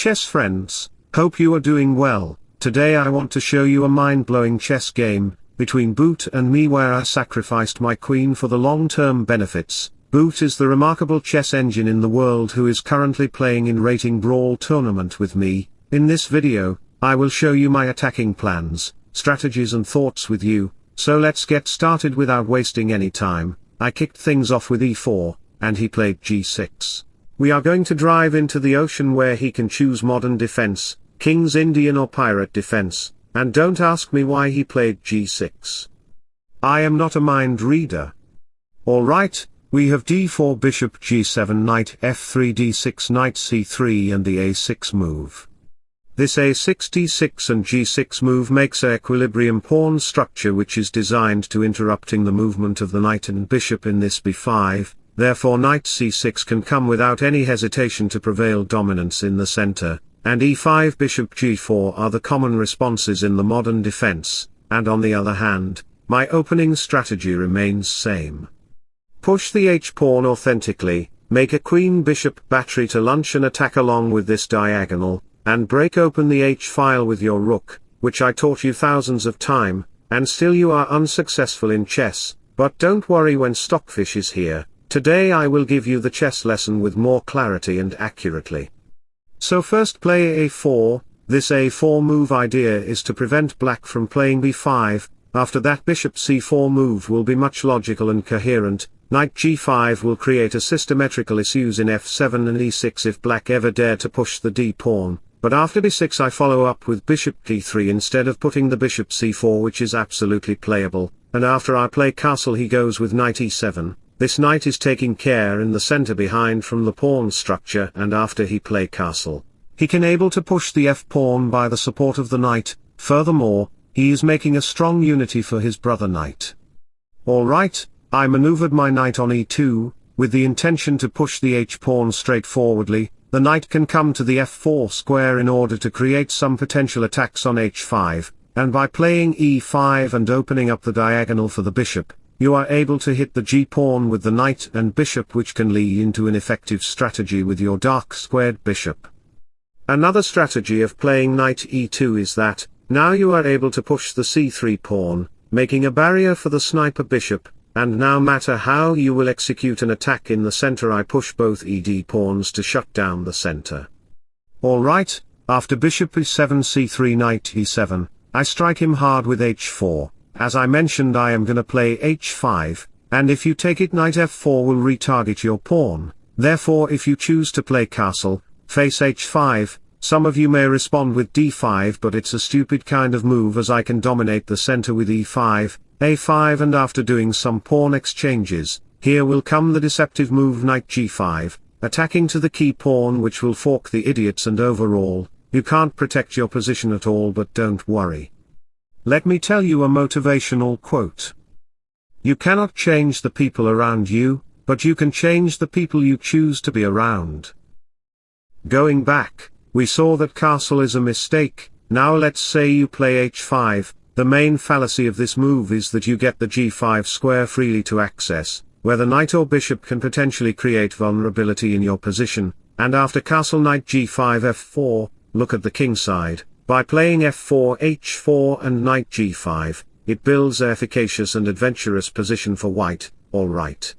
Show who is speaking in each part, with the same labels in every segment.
Speaker 1: chess friends, hope you are doing well. Today I want to show you a mind-blowing chess game between Boot and me where I sacrificed my queen for the long-term benefits. Boot is the remarkable chess engine in the world who is currently playing in Rating Brawl tournament with me. In this video, I will show you my attacking plans, strategies and thoughts with you, so let's get started without wasting any time. I kicked things off with e4, and he played g6. We are going to drive into the ocean where he can choose modern defense, King's Indian or pirate defense, and don't ask me why he played g6. I am not a mind reader. Alright, we have d4 bishop g7 knight f3 d6 knight c3 and the a6 move. This a6 d6 and g6 move makes an equilibrium pawn structure which is designed to interrupting the movement of the knight and bishop in this b5, therefore knight c6 can come without any hesitation to prevail dominance in the center, and e5 bishop g4 are the common responses in the modern defense, and on the other hand, my opening strategy remains same. Push the h-pawn authentically, make a queen-bishop battery to launch an attack along with this diagonal, and break open the h-file with your rook, which I taught you thousands of times, and still you are unsuccessful in chess, but don't worry when Stockfish is here. Today I will give you the chess lesson with more clarity and accurately. So first play a4, this a4 move idea is to prevent black from playing b5, after that bishop c4 move will be much logical and coherent, knight g5 will create a symmetrical issues in f7 and e6 if black ever dare to push the d-pawn, but after b6 I follow up with bishop d3 instead of putting the bishop c4 which is absolutely playable, and after I play castle he goes with knight e7. This knight is taking care in the center behind from the pawn structure, and after he play castle, he can able to push the f-pawn by the support of the knight. Furthermore, he is making a strong unity for his brother knight. Alright, I maneuvered my knight on e2, with the intention to push the h-pawn straightforwardly. The knight can come to the f4 square in order to create some potential attacks on h5, and by playing e5 and opening up the diagonal for the bishop, you are able to hit the g-pawn with the knight and bishop which can lead into an effective strategy with your dark squared bishop. Another strategy of playing knight e2 is that, now you are able to push the c3 pawn, making a barrier for the sniper bishop, and now matter how you will execute an attack in the center I push both ed pawns to shut down the center. Alright, after bishop e7 c3 knight e7, I strike him hard with h4. As I mentioned I am gonna play h5, and if you take it knight f4 will retarget your pawn, therefore if you choose to play castle, face h5, some of you may respond with d5 but it's a stupid kind of move as I can dominate the center with e5, a5 and after doing some pawn exchanges, here will come the deceptive move knight g5, attacking to the key pawn which will fork the idiots and overall, you can't protect your position at all but don't worry. Let me tell you a motivational quote. You cannot change the people around you, but you can change the people you choose to be around. Going back, we saw that castle is a mistake. Now let's say you play h5, the main fallacy of this move is that you get the g5 square freely to access, where the knight or bishop can potentially create vulnerability in your position, and after castle knight g5 f4, look at the king side. By playing f4 h4 and knight g5, it builds an efficacious and adventurous position for white. Alright.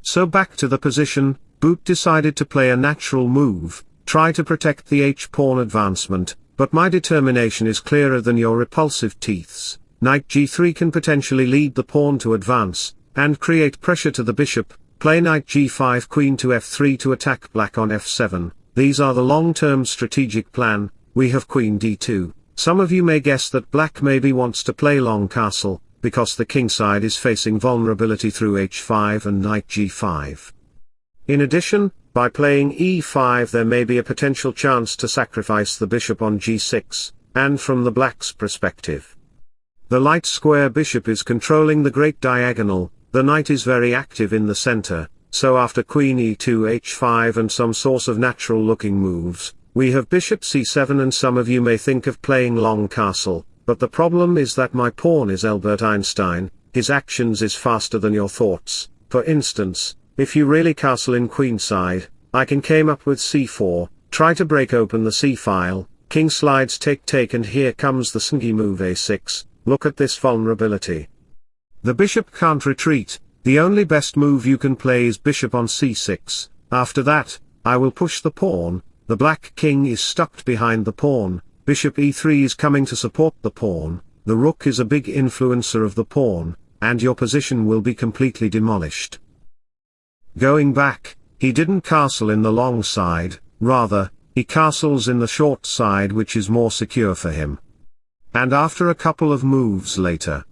Speaker 1: So back to the position, Boot decided to play a natural move, try to protect the h-pawn advancement, but my determination is clearer than your repulsive teeths. Knight g3 can potentially lead the pawn to advance, and create pressure to the bishop. Play knight g5 queen to f3 to attack black on f7, these are the long-term strategic plan. We have queen d2, some of you may guess that black maybe wants to play long castle, because the king side is facing vulnerability through h5 and knight g5. In addition, by playing e5 there may be a potential chance to sacrifice the bishop on g6, and from the black's perspective. The light square bishop is controlling the great diagonal, the knight is very active in the center, so after queen e2 h5 and some source of natural looking moves, we have bishop c7 and some of you may think of playing long castle, but the problem is that my pawn is Albert Einstein, his actions is faster than your thoughts. For instance, if you really castle in queenside, I can came up with c4, try to break open the c-file, king slides take and here comes the sneaky move a6, look at this vulnerability. The bishop can't retreat, the only best move you can play is bishop on c6, after that, I will push the pawn, the black king is stuck behind the pawn, bishop e3 is coming to support the pawn, the rook is a big influencer of the pawn, and your position will be completely demolished. Going back, he didn't castle in the long side, rather, he castles in the short side which is more secure for him. And after a couple of moves later,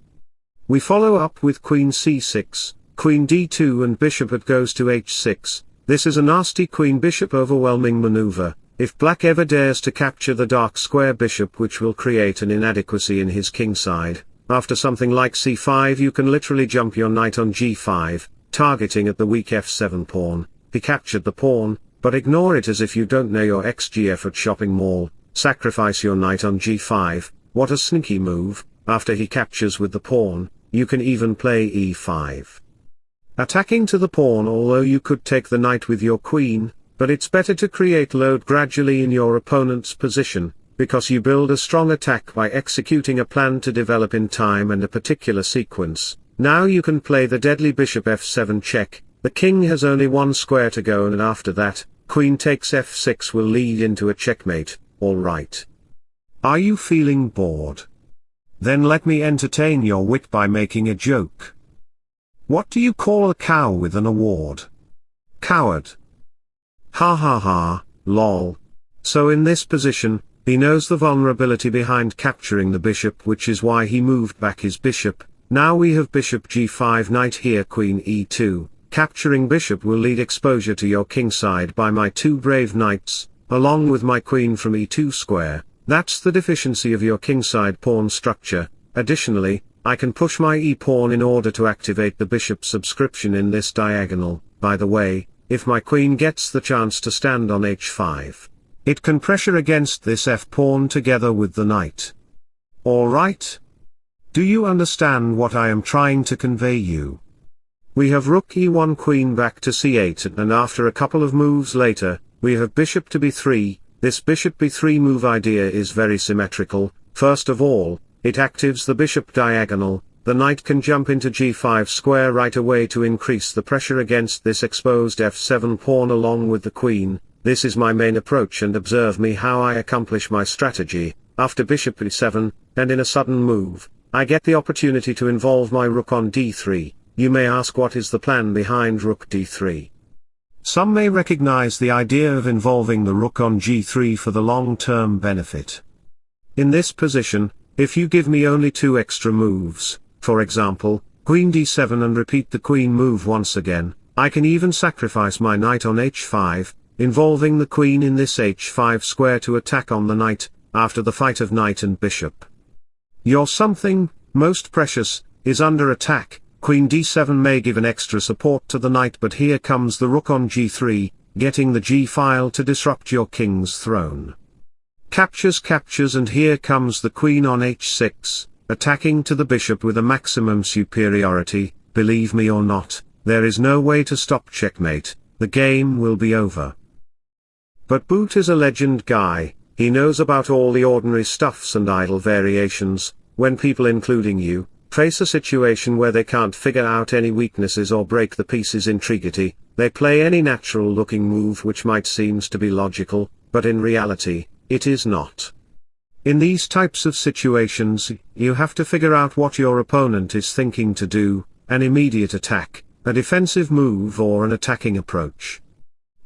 Speaker 1: we follow up with queen c6, queen d2 and bishop goes to h6, this is a nasty queen-bishop overwhelming maneuver, if black ever dares to capture the dark square bishop which will create an inadequacy in his king side, after something like c5 you can literally jump your knight on g5, targeting at the weak f7 pawn, he captured the pawn, but ignore it as if you don't know your XGF at shopping mall, sacrifice your knight on g5, what a sneaky move, after he captures with the pawn, you can even play e5. Attacking to the pawn although you could take the knight with your queen, but it's better to create load gradually in your opponent's position, because you build a strong attack by executing a plan to develop in time and a particular sequence. Now you can play the deadly bishop f7 check, the king has only one square to go and after that, queen takes f6 will lead into a checkmate, alright. Are you feeling bored? Then let me entertain your wit by making a joke. What do you call a cow with an award? Coward. Ha ha ha, lol. So in this position, he knows the vulnerability behind capturing the bishop which is why he moved back his bishop. Now we have bishop g5 knight here queen e2, capturing bishop will lead exposure to your king side by my two brave knights, along with my queen from e2 square, that's the deficiency of your kingside pawn structure. Additionally, I can push my e-pawn in order to activate the bishop subscription in this diagonal, by the way, if my queen gets the chance to stand on h5. It can pressure against this f-pawn together with the knight. Alright? Do you understand what I am trying to convey you? We have rook e1 queen back to c8 and after a couple of moves later, we have bishop to b3, this bishop b3 move idea is very symmetrical, first of all, it actives the bishop diagonal, the knight can jump into g5 square right away to increase the pressure against this exposed f7 pawn along with the queen, this is my main approach and observe me how I accomplish my strategy, after bishop e7, and in a sudden move, I get the opportunity to involve my rook on d3, you may ask what is the plan behind rook d3. Some may recognize the idea of involving the rook on g3 for the long-term benefit. In this position, if you give me only two extra moves, for example, queen d7 and repeat the queen move once again, I can even sacrifice my knight on h5, involving the queen in this h5 square to attack on the knight, after the fight of knight and bishop. Your something, most precious, is under attack, queen d7 may give an extra support to the knight but here comes the rook on g3, getting the g-file to disrupt your king's throne. Captures and here comes the queen on h6, attacking to the bishop with a maximum superiority, believe me or not, there is no way to stop checkmate, the game will be over. But Boot is a legend guy, he knows about all the ordinary stuffs and idle variations, when people including you, face a situation where they can't figure out any weaknesses or break the pieces intricately, they play any natural looking move which might seems to be logical, but in reality, it is not. In these types of situations, you have to figure out what your opponent is thinking to do, an immediate attack, a defensive move or an attacking approach.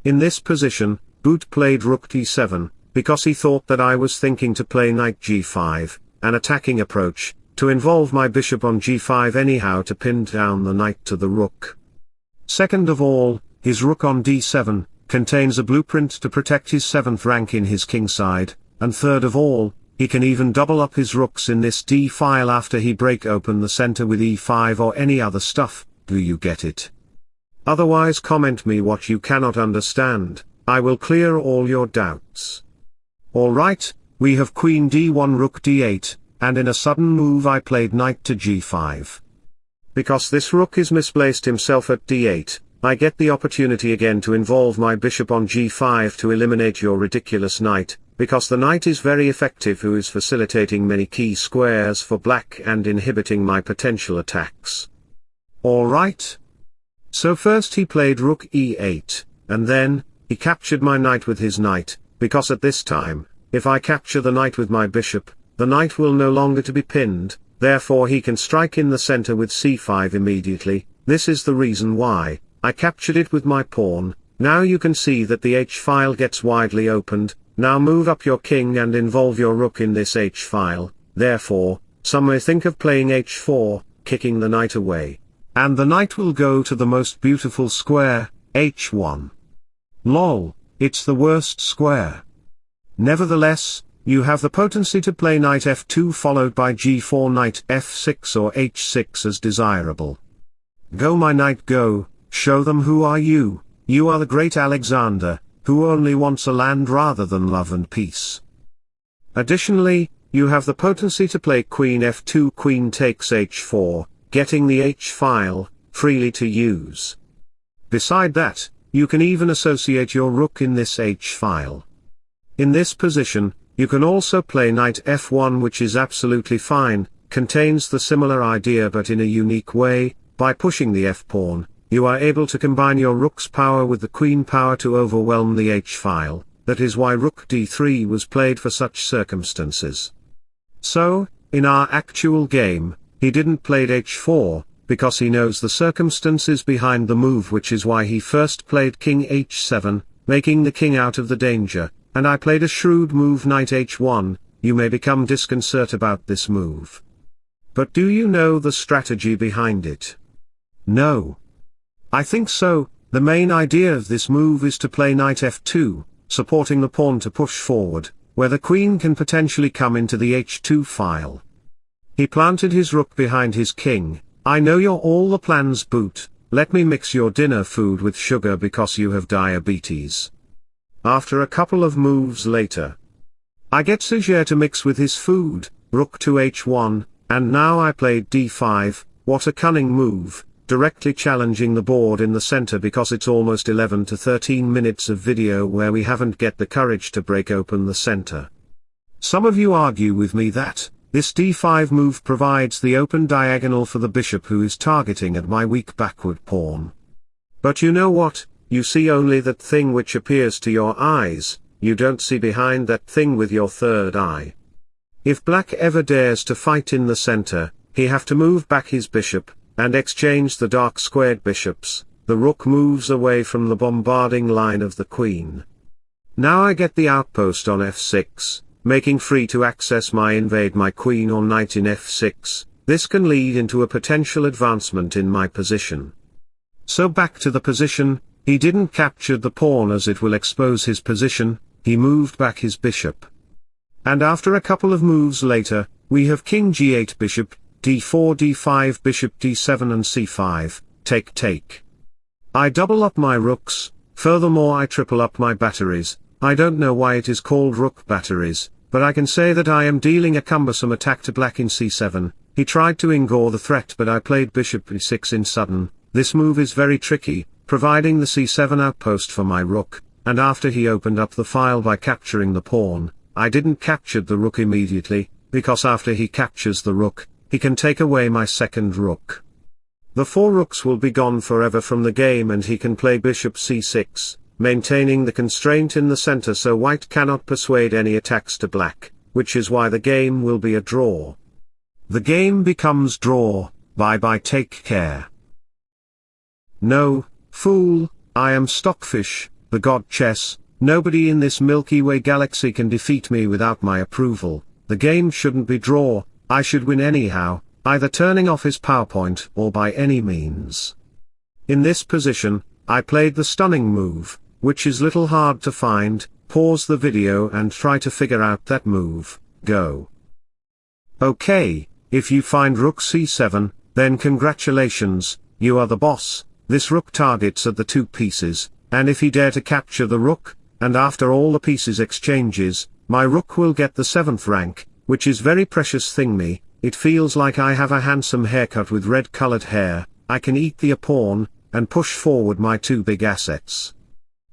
Speaker 1: In this position, Boot played rook d7, because he thought that I was thinking to play knight g5, an attacking approach, to involve my bishop on g5 anyhow to pin down the knight to the rook. Second of all, his rook on d7, contains a blueprint to protect his 7th rank in his kingside, and third of all, he can even double up his rooks in this d-file after he break open the center with e5 or any other stuff, do you get it? Otherwise comment me what you cannot understand, I will clear all your doubts. Alright, we have queen d1 rook d8, and in a sudden move I played knight to g5. Because this rook is misplaced himself at d8, I get the opportunity again to involve my bishop on g5 to eliminate your ridiculous knight, because the knight is very effective who is facilitating many key squares for black and inhibiting my potential attacks. Alright. So first he played rook e8, and then, he captured my knight with his knight, because at this time, if I capture the knight with my bishop, the knight will no longer to be pinned, therefore he can strike in the center with c5 immediately. This is the reason why I captured it with my pawn. Now you can see that the h-file gets widely opened. Now move up your king and involve your rook in this h-file. Therefore, some may think of playing h4, kicking the knight away. And the knight will go to the most beautiful square, h1. Lol, it's the worst square. Nevertheless, you have the potency to play knight f2 followed by g4, knight f6 or h6 as desirable. Go my knight go, show them who are you are the great Alexander, who only wants a land rather than love and peace. Additionally, you have the potency to play queen f2, queen takes h4, getting the h-file, freely to use. Beside that, you can even associate your rook in this h-file. In this position, you can also play knight f1, which is absolutely fine, contains the similar idea but in a unique way. By pushing the f-pawn, you are able to combine your rook's power with the queen power to overwhelm the h-file. That is why rook d3 was played for such circumstances. So, in our actual game, he didn't play h4, because he knows the circumstances behind the move, which is why he first played king h7, making the king out of the danger, and I played a shrewd move knight h1. You may become disconcerted about this move. But do you know the strategy behind it? No. I think so. The main idea of this move is to play knight f2, supporting the pawn to push forward, where the queen can potentially come into the h2 file. He planted his rook behind his king. I know you're all the plans boot, let me mix your dinner food with sugar because you have diabetes. After a couple of moves later, I get sugar to mix with his food, rook to h1, and now I played d5, what a cunning move, directly challenging the board in the center because it's almost 11 to 13 minutes of video where we haven't get the courage to break open the center. Some of you argue with me that, this d5 move provides the open diagonal for the bishop who is targeting at my weak backward pawn. But you know what, you see only that thing which appears to your eyes, you don't see behind that thing with your third eye. If black ever dares to fight in the center, he have to move back his bishop, and exchange the dark squared bishops. The rook moves away from the bombarding line of the queen. Now I get the outpost on f6, making free to access my invade my queen or knight in f6, this can lead into a potential advancement in my position. So back to the position, he didn't capture the pawn as it will expose his position, he moved back his bishop. And after a couple of moves later, we have king g8 bishop, d4 d5 bishop d7 and c5, take. I double up my rooks, furthermore I triple up my batteries. I don't know why it is called rook batteries, but I can say that I am dealing a cumbersome attack to black in c7, he tried to ignore the threat but I played bishop e6 in sudden. This move is very tricky, providing the c7 outpost for my rook, and after he opened up the file by capturing the pawn, I didn't capture the rook immediately, because after he captures the rook, he can take away my second rook. The four rooks will be gone forever from the game and he can play bishop c6, maintaining the constraint in the center so white cannot persuade any attacks to black, which is why the game will be a draw. The game becomes draw, bye take care. No, fool, I am Stockfish, the god chess, nobody in this Milky Way galaxy can defeat me without my approval. The game shouldn't be draw, I should win anyhow, either turning off his PowerPoint or by any means. In this position, I played the stunning move, which is little hard to find. Pause the video and try to figure out that move, go. Okay, if you find rook c7, then congratulations, you are the boss. This rook targets at the two pieces, and if he dare to capture the rook, and after all the pieces exchanges, my rook will get the 7th rank, which is very precious thing me. It feels like I have a handsome haircut with red colored hair. I can eat the pawn, and push forward my two big assets.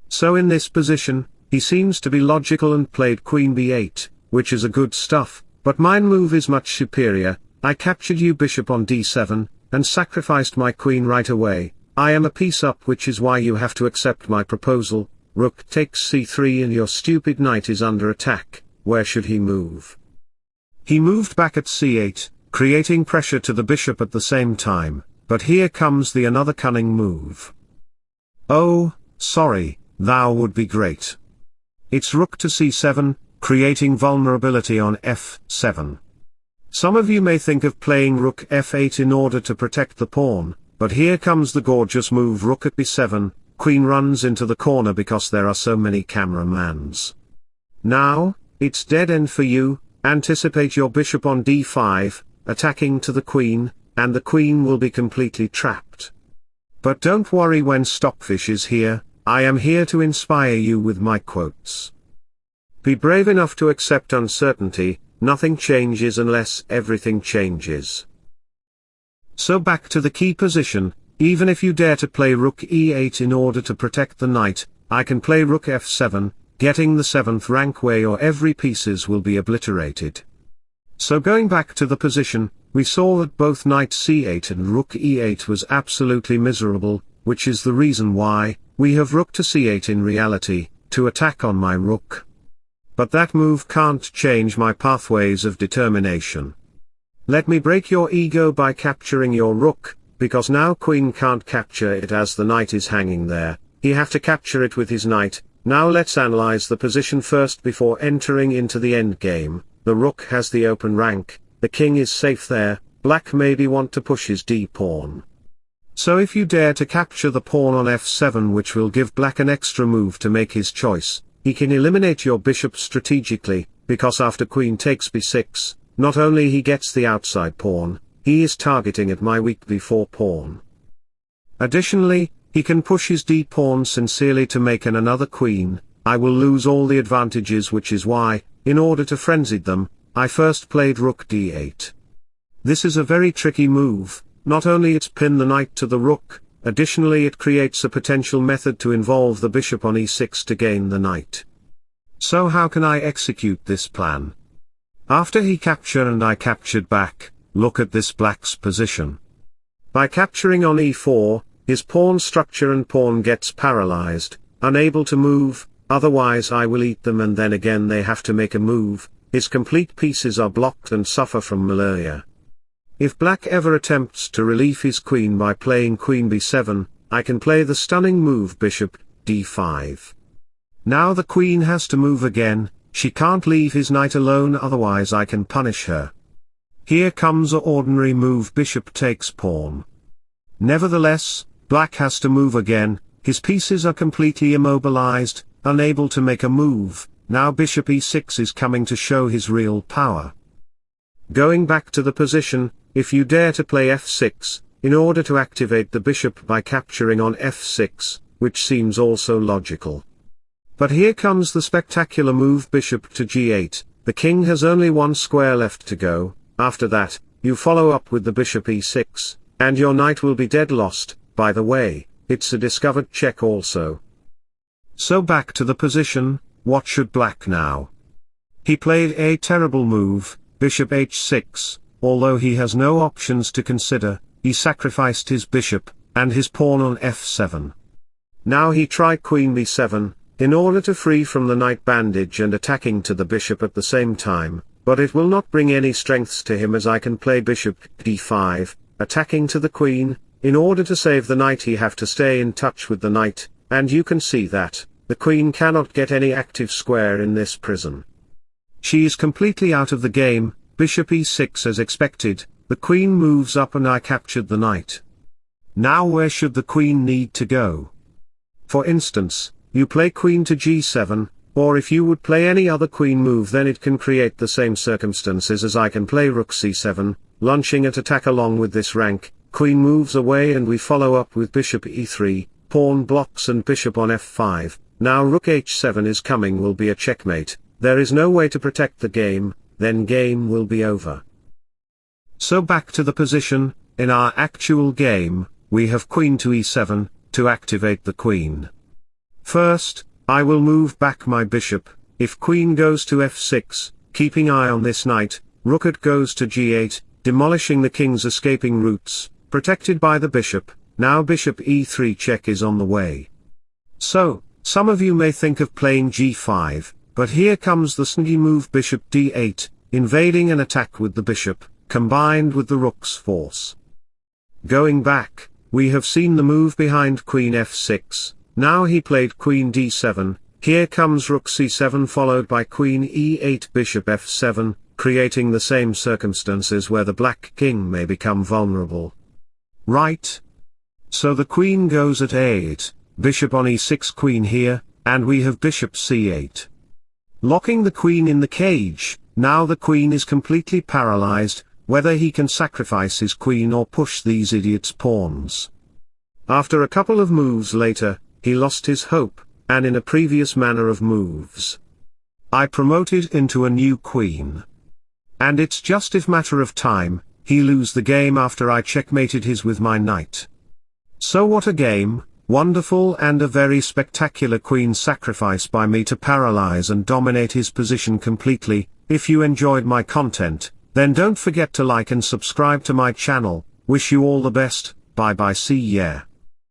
Speaker 1: So in this position, he seems to be logical and played queen b8, which is a good stuff, but my move is much superior. I captured you bishop on d7, and sacrificed my queen right away. I am a piece up, which is why you have to accept my proposal. Rook takes c3 and your stupid knight is under attack. Where should he move? He moved back at c8, creating pressure to the bishop at the same time, but here comes the another cunning move. Oh, sorry, that would be great. It's rook to c7, creating vulnerability on f7. Some of you may think of playing rook f8 in order to protect the pawn, but here comes the gorgeous move rook at b7, queen runs into the corner because there are so many cameramans. Now, it's dead end for you. Anticipate your bishop on d5, attacking to the queen, and the queen will be completely trapped. But don't worry when Stockfish is here, I am here to inspire you with my quotes. Be brave enough to accept uncertainty, nothing changes unless everything changes. So back to the key position, even if you dare to play rook e8 in order to protect the knight, I can play rook f7, getting the 7th rank way or every pieces will be obliterated. So going back to the position, we saw that both knight c8 and rook e8 was absolutely miserable, which is the reason why we have rook to c8 in reality, to attack on my rook. But that move can't change my pathways of determination. Let me break your ego by capturing your rook, because now queen can't capture it as the knight is hanging there, he have to capture it with his knight. Now let's analyze the position first before entering into the endgame. The rook has the open rank, the king is safe there, black maybe want to push his d-pawn. So if you dare to capture the pawn on f7, which will give black an extra move to make his choice, he can eliminate your bishop strategically, because after queen takes b6, not only he gets the outside pawn, he is targeting at my weak b4 pawn. Additionally, he can push his d-pawn sincerely to make another queen. I will lose all the advantages, which is why, in order to frenzy them, I first played rook d8. This is a very tricky move, not only it's pin the knight to the rook, additionally it creates a potential method to involve the bishop on e6 to gain the knight. So how can I execute this plan? After he captured and I captured back, look at this black's position. By capturing on e4, his pawn structure and pawn gets paralyzed, unable to move, otherwise I will eat them and then again they have to make a move, his complete pieces are blocked and suffer from malaria. If black ever attempts to relieve his queen by playing queen b7, I can play the stunning move bishop d5. Now the queen has to move again, she can't leave his knight alone, otherwise I can punish her. Here comes an ordinary move bishop takes pawn. Nevertheless, black has to move again, his pieces are completely immobilized, unable to make a move. Now bishop e6 is coming to show his real power. Going back to the position, if you dare to play f6, in order to activate the bishop by capturing on f6, which seems also logical. But here comes the spectacular move bishop to g8, the king has only one square left to go, after that, you follow up with the bishop e6, and your knight will be dead lost. By the way, it's a discovered check also. So back to the position, what should black now? He played a terrible move, bishop h6, although he has no options to consider, he sacrificed his bishop, and his pawn on f7. Now he tried queen b7, in order to free from the knight bandage and attacking to the bishop at the same time, but it will not bring any strengths to him as I can play bishop d5, attacking to the queen. In order to save the knight he have to stay in touch with the knight, and you can see that, the queen cannot get any active square in this prison. She is completely out of the game, bishop e6 as expected, the queen moves up and I captured the knight. Now where should the queen need to go? For instance, you play queen to g7, or if you would play any other queen move then it can create the same circumstances as I can play rook c7, launching at attack along with this rank. Queen moves away and we follow up with bishop e3, pawn blocks and bishop on f5, now rook h7 is coming will be a checkmate, there is no way to protect the game, then game will be over. So back to the position, in our actual game, we have queen to e7, to activate the queen. First, I will move back my bishop. If queen goes to f6, keeping eye on this knight, rook goes to g8, demolishing the king's escaping routes, protected by the bishop. Now bishop e3 check is on the way. So, some of you may think of playing g5, but here comes the sneaky move bishop d8, invading an attack with the bishop, combined with the rook's force. Going back, we have seen the move behind queen f6, now he played queen d7, here comes rook c7 followed by queen e8 bishop f7, creating the same circumstances where the black king may become vulnerable. Right? So the queen goes at a8, bishop on e6 queen here, and we have bishop c8. Locking the queen in the cage, now the queen is completely paralyzed, whether he can sacrifice his queen or push these idiots' pawns. After a couple of moves later, he lost his hope, and in a previous manner of moves, I promoted into a new queen. And it's just a matter of time, he lose the game after I checkmated his with my knight. So what a game, wonderful and a very spectacular queen sacrifice by me to paralyze and dominate his position completely. If you enjoyed my content, then don't forget to like and subscribe to my channel. Wish you all the best, bye bye, see ya.